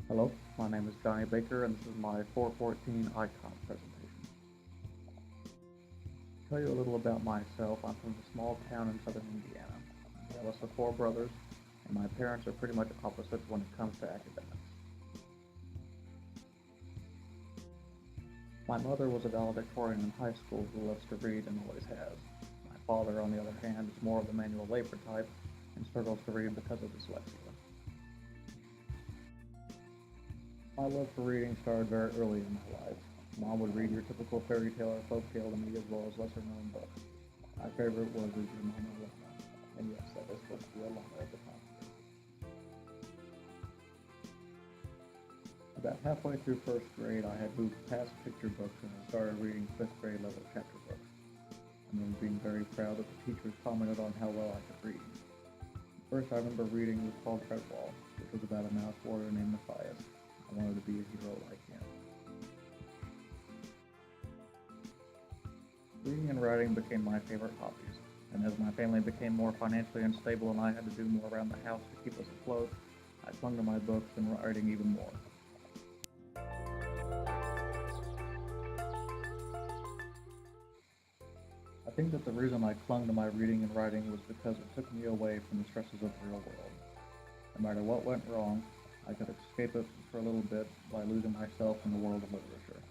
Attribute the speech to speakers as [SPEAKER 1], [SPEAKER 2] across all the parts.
[SPEAKER 1] Hello, my name is Johnny Baker, and this is my 414 ICOMP presentation. To tell you a little about myself, I'm from a small town in southern Indiana. I'm the eldest of four brothers, and my parents are pretty much opposites when it comes to academics. My mother was a valedictorian in high school who loves to read and always has. My father, on the other hand, is more of the manual labor type and struggles to read because of dyslexia. My love for reading started very early in my life. Mom would read your typical fairy tale or folk tale to me as well as lesser known books. My favorite was Your Mama Lana, and yes, that was supposed to be a llama at the time. About halfway through first grade, I had moved past picture books and I started reading fifth grade level chapter books. I remember being very proud that the teachers commented on how well I could read. The first I remember reading was called Redwall, which was about a mouse warrior named Matthias. I wanted to be a hero like him. Reading and writing became my favorite hobbies, and as my family became more financially unstable and I had to do more around the house to keep us afloat, I clung to my books and writing even more. I think that the reason I clung to my reading and writing was because it took me away from the stresses of the real world. No matter what went wrong, I could escape it for a little bit by losing myself in the world of literature.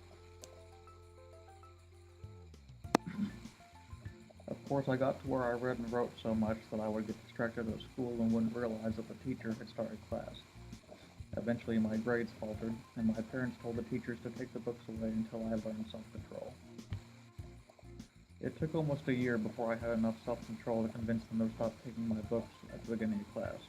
[SPEAKER 1] Of course, I got to where I read and wrote so much that I would get distracted at school and wouldn't realize that the teacher had started class. Eventually, my grades faltered, and my parents told the teachers to take the books away until I learned self-control. It took almost a year before I had enough self-control to convince them to stop taking my books at the beginning of class.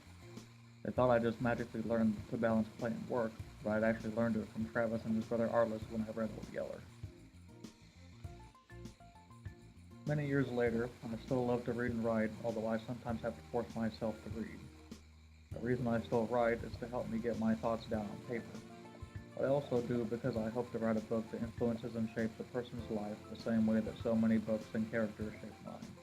[SPEAKER 1] They thought I just magically learned to balance play and work, but I'd actually learned it from Travis and his brother Arliss when I read Old Yeller. Many years later, I still love to read and write, although I sometimes have to force myself to read. The reason I still write is to help me get my thoughts down on paper. But I also do because I hope to write a book that influences and shapes a person's life the same way that so many books and characters shape mine.